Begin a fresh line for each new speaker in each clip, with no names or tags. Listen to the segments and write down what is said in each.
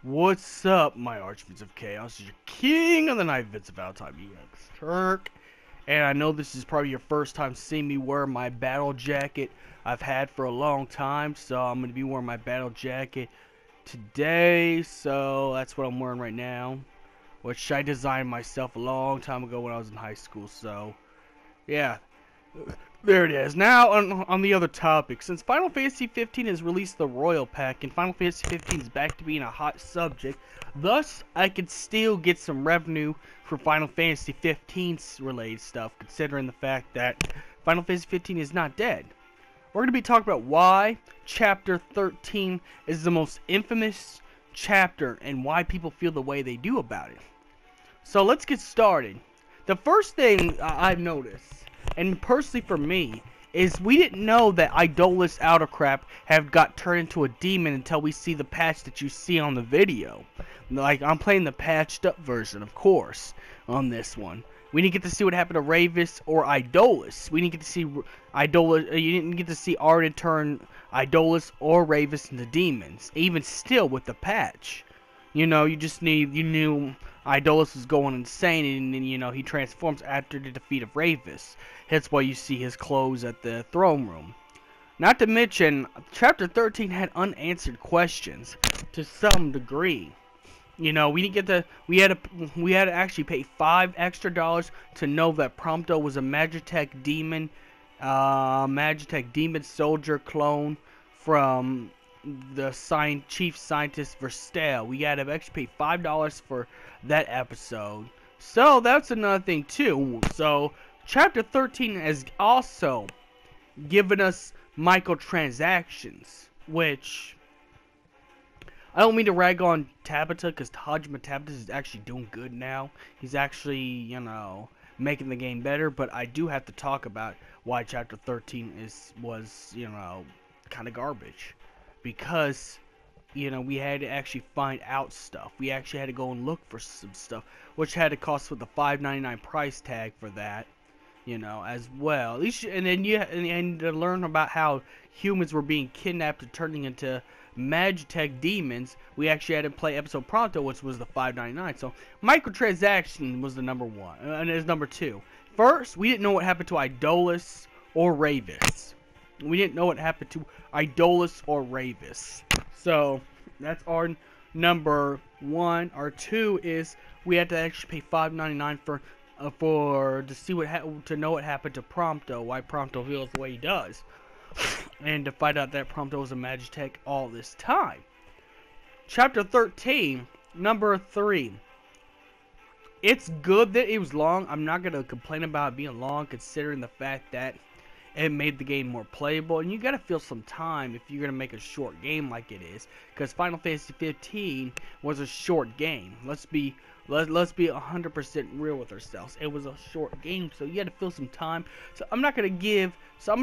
What's up, my Archvids of Chaos? This is your king of the night, Vince Valentine EX Turk. And I know this is probably your first time seeing me wear my battle jacket I've had for a long time. So I'm going to be wearing my battle jacket today. So that's what I'm wearing right now, which I designed myself a long time ago when I was in high school. So, yeah. There it is. Now, on the other topic, since Final Fantasy 15 has released the Royal Pack, and Final Fantasy 15 is back to being a hot subject, thus, I could still get some revenue for Final Fantasy 15's related stuff, considering the fact that Final Fantasy 15 is not dead. We're going to be talking about why Chapter 13 is the most infamous chapter, and why people feel the way they do about it. So, let's get started. The first thing I've noticed, and personally for me, is we didn't know that Idolus Outercrap have got turned into a demon until we see the patch that you see on the video. Like, I'm playing the patched up version, of course, on this one. We didn't get to see what happened to Ravis or Idolus. We didn't get to see Idolus. You didn't get to see Arden turn Idolus or Ravis into demons. Even still with the patch, you know, you knew Idolus was going insane, and then, you know, he transforms after the defeat of Ravis. That's why you see his clothes at the throne room. Not to mention, Chapter 13 had unanswered questions to some degree. You know, we had to actually pay $5 extra to know that Prompto was a Magitech demon, soldier clone from the chief scientist Verstel. We had to actually pay $5 for that episode. So that's another thing too. So Chapter 13 has also given us microtransactions, which I don't mean to rag on Tabata, because Hajime Tabata is actually doing good now. He's actually, you know, making the game better, but I do have to talk about why Chapter 13 was, you know, kind of garbage. Because, you know, we had to actually find out stuff. We actually had to go and look for some stuff, which had to cost with the $5.99 price tag for that, you know, as well. At least, and then and to learn about how humans were being kidnapped and turning into Magitech demons, we actually had to play episode Pronto, which was the $5.99. So microtransaction was the number one, and it's number two. First, we didn't know what happened to Idolus or Ravis. We didn't know what happened to Idolus or Ravis. So that's our number one. Our two is we had to actually pay $5.99 to know what happened to Prompto, why Prompto feels the way he does, and to find out that Prompto was a Magitech all this time. Chapter 13, number 3. It's good that it was long. I'm not gonna complain about it being long, considering the fact that it made the game more playable, and you gotta feel some time if you're gonna make a short game like it is, because Final Fantasy 15 was a short game. Let's be 100% real with ourselves. It was a short game, so you had to fill some time. So I'm gonna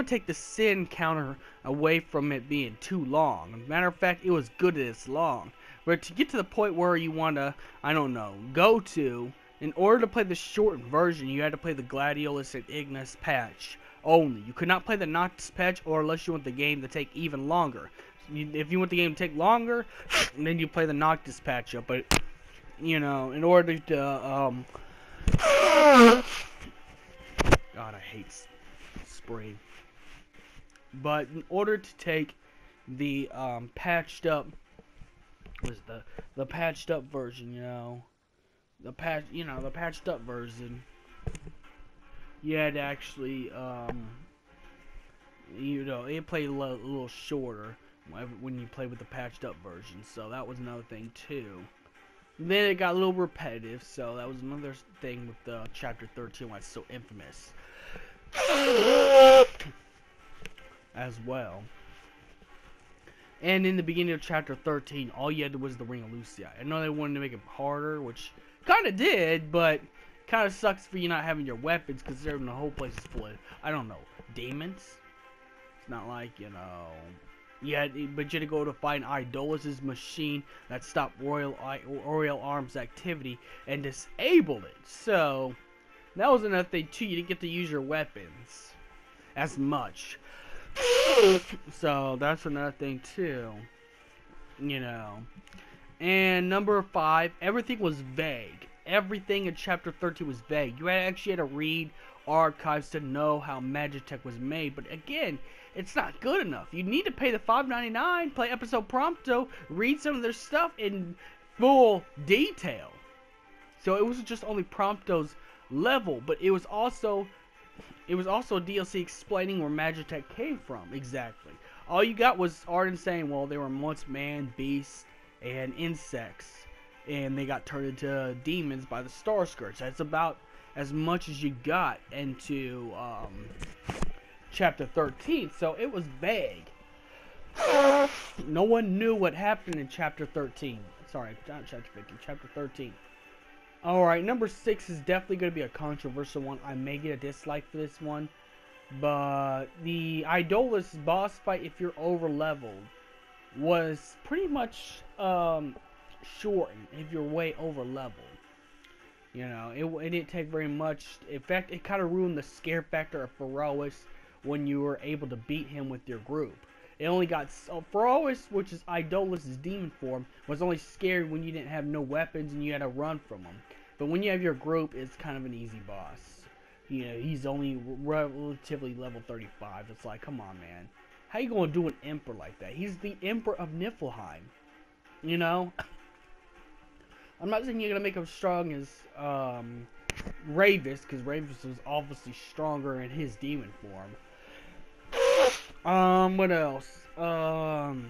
take the sin counter away from it being too long. As a matter of fact, it was good that it's long. But to get to the point where you wanna, I don't know, go to, in order to play the short version, you had to play the Gladiolus and Ignis patch only. You could not play the Noctis patch, or unless you want the game to take even longer. If you want the game to take longer, then you play the Noctis patch up. But, you know, in order to, God, I hate spraying. But in order to take the, patched up, the patched up version, you know, the patched up version, you had to actually, you know, it played a little shorter when you play with the patched up version. So that was another thing too. Then it got a little repetitive, so that was another thing with the chapter 13 why it's so infamous as well. And in the beginning of chapter 13, all you had was the Ring of Lucia. I know they wanted to make it harder, which kind of did, but kind of sucks for you not having your weapons, considering the whole place is full of, I don't know, demons. It's not like, you know, but you had to go to find Idolus' machine that stopped Royal Arms activity and disabled it. So that was another thing too. You didn't get to use your weapons as much. So that's another thing too. You know. And number 5, everything was vague. Everything in chapter 13 was vague. You actually had to read archives to know how Magitech was made. But again, it's not good enough. You need to pay the $5.99, play episode Prompto, read some of their stuff in full detail. So it wasn't just only Prompto's level, but it was also DLC explaining where Magitech came from exactly. All you got was Arden saying, well, they were once man, beasts, and insects, and they got turned into demons by the Star Scourge. That's about as much as you got into chapter 13, so it was vague. No one knew what happened in chapter 13. Sorry, not chapter 15, chapter 13. Alright, number 6 is definitely going to be a controversial one. I may get a dislike for this one. But the Idolus boss fight, if you're over leveled, was pretty much shortened if you're way over leveled. You know, it didn't take very much. In fact, it kind of ruined the scare factor of Ferois when you were able to beat him with your group. It only got Ferois, which is Idolus' demon form, was only scary when you didn't have no weapons and you had to run from him. But when you have your group, it's kind of an easy boss. You know, he's only relatively level 35. It's like, come on, man. How you gonna do an Emperor like that? He's the Emperor of Niflheim. You know? I'm not saying you're gonna make him strong as Ravus, because Ravus was obviously stronger in his demon form. What else? I'm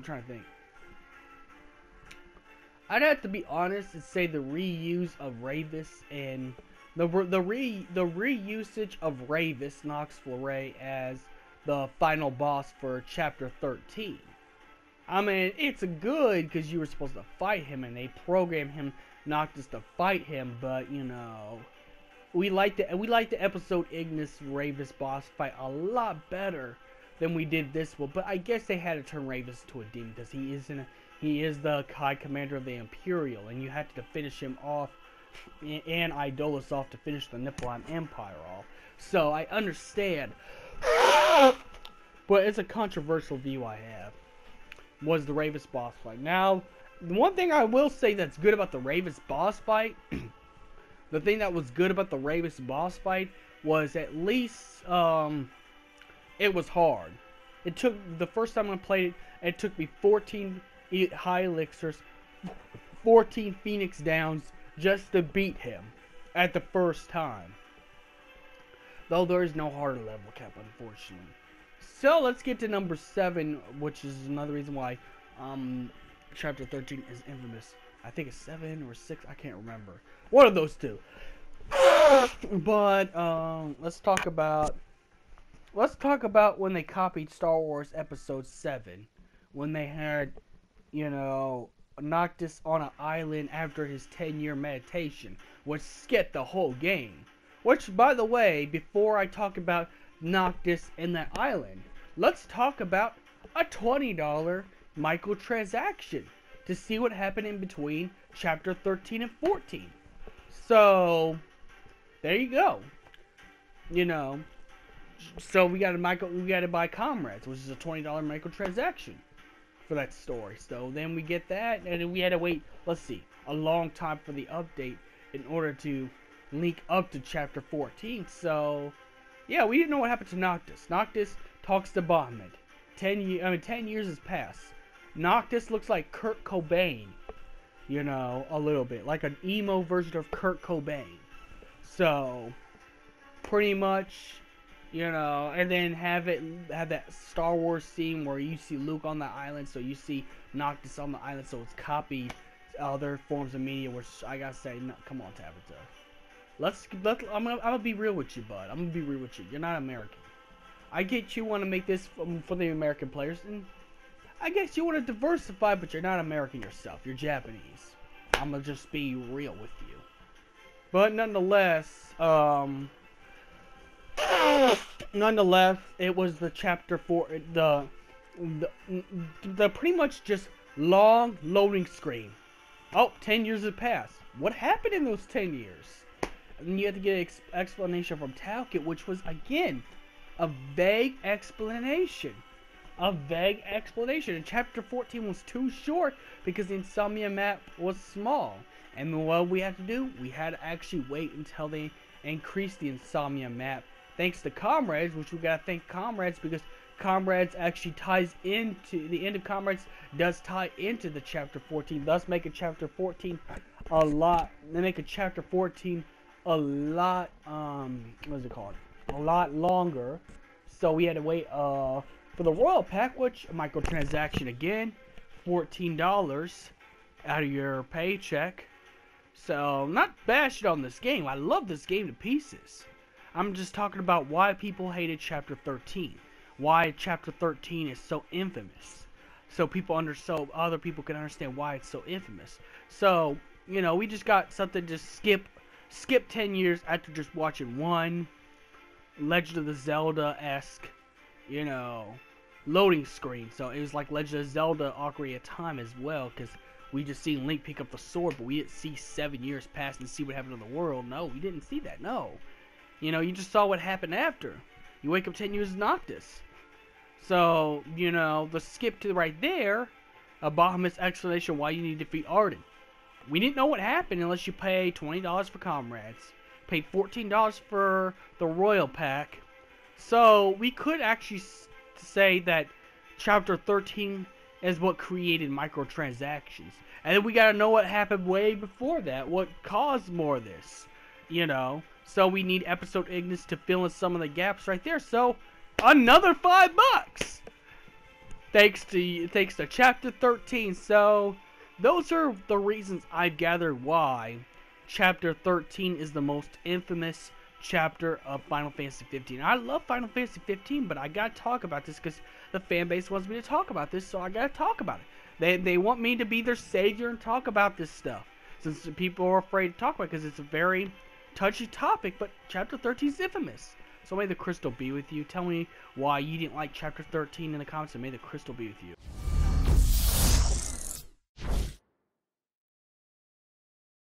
trying to think. I'd have to be honest and say the reuse of Ravus and the reusage of Ravus Nox Fleury as the final boss for chapter 13. I mean, it's good because you were supposed to fight him and they programmed him Noctis to fight him, but you know, we like the episode Ignis Ravus boss fight a lot better than we did this one. But I guess they had to turn Ravus to a demon because he is the High Commander of the Imperial, and you had to finish him off and Idolus off to finish the Niflheim Empire off. So I understand, but it's a controversial view I have. Was the Ravus boss fight. Now, the one thing I will say that's good about the Ravus boss fight, the thing that was good about the Ravus boss fight was at least it was hard. It took, the first time I played it, it took me 14 high elixirs, 14 Phoenix Downs just to beat him at the first time. Though there is no harder level cap, unfortunately. So let's get to number 7, which is another reason why chapter 13 is infamous. I think it's 7 or 6, I can't remember. One of those two. But let's talk about when they copied Star Wars Episode 7, when they had, you know, Noctis on an island after his 10-year meditation, which skipped the whole game. Which, by the way, before I talk about Noctis and that island, let's talk about a $20 microtransaction to see what happened in between chapter 13 and 14. So, there you go. You know, so we gotta buy Comrades, which is a $20 microtransaction for that story. So then we get that, and then we had to wait, let's see, a long time for the update in order to link up to chapter 14. So, yeah, we didn't know what happened to Noctis. Noctis talks to Bahamut. 10 years has passed. Noctis looks like Kurt Cobain, you know, a little bit, like an emo version of Kurt Cobain. So, pretty much, you know, and then have that Star Wars scene where you see Luke on the island, so you see Noctis on the island, so it's copied other forms of media, which I gotta say, no, come on, Tabitha. I'm gonna be real with you, bud. I'm gonna be real with you. You're not American. I get you want to make this for the American players, and I guess you want to diversify, but you're not American yourself. You're Japanese. I'm gonna just be real with you. But nonetheless, it was the chapter 4, the pretty much just long loading screen. Oh, 10 years have passed. What happened in those 10 years? And you had to get an explanation from Talcott, which was, again, a vague explanation. And chapter 14 was too short because the Insomnia map was small. And what we had to do, we had to actually wait until they increased the Insomnia map. Thanks to Comrades, which we gotta thank Comrades because Comrades actually ties into the end of Comrades does tie into the chapter 14, thus making chapter 14 a lot. They make a chapter 14 a lot what's it called? A lot longer. So we had to wait for the Royal Pack, which a microtransaction again, $14 out of your paycheck. So not bashing on this game. I love this game to pieces. I'm just talking about why people hated chapter 13. Why chapter 13 is so infamous. So other people can understand why it's so infamous. So, you know, we just got something to skip 10 years after just watching one Legend of the Zelda-esque, you know, loading screen. So it was like Legend of Zelda Ocarina of Time as well, because we just seen Link pick up the sword, but we didn't see 7 years pass and see what happened in the world. No, we didn't see that, no. You know, you just saw what happened after. You wake up 10 years Noctis. So, you know, the skip to right there, a Bahamut's explanation why you need to defeat Arden. We didn't know what happened unless you pay $20 for Comrades. Paid $14 for the Royal Pack. So, we could actually say that Chapter 13 is what created microtransactions. And then we gotta know what happened way before that. What caused more of this. You know. So we need Episode Ignis to fill in some of the gaps right there. So, another $5! Thanks to Chapter 13. So, those are the reasons I've gathered why Chapter 13 is the most infamous chapter of Final Fantasy 15. I love Final Fantasy 15, but I gotta talk about this because the fan base wants me to talk about this, so I gotta talk about it. They want me to be their savior and talk about this stuff, since people are afraid to talk about it because it's a very touchy topic, but Chapter 13 is infamous. So may the crystal be with you. Tell me why you didn't like Chapter 13 in the comments, and may the crystal be with you.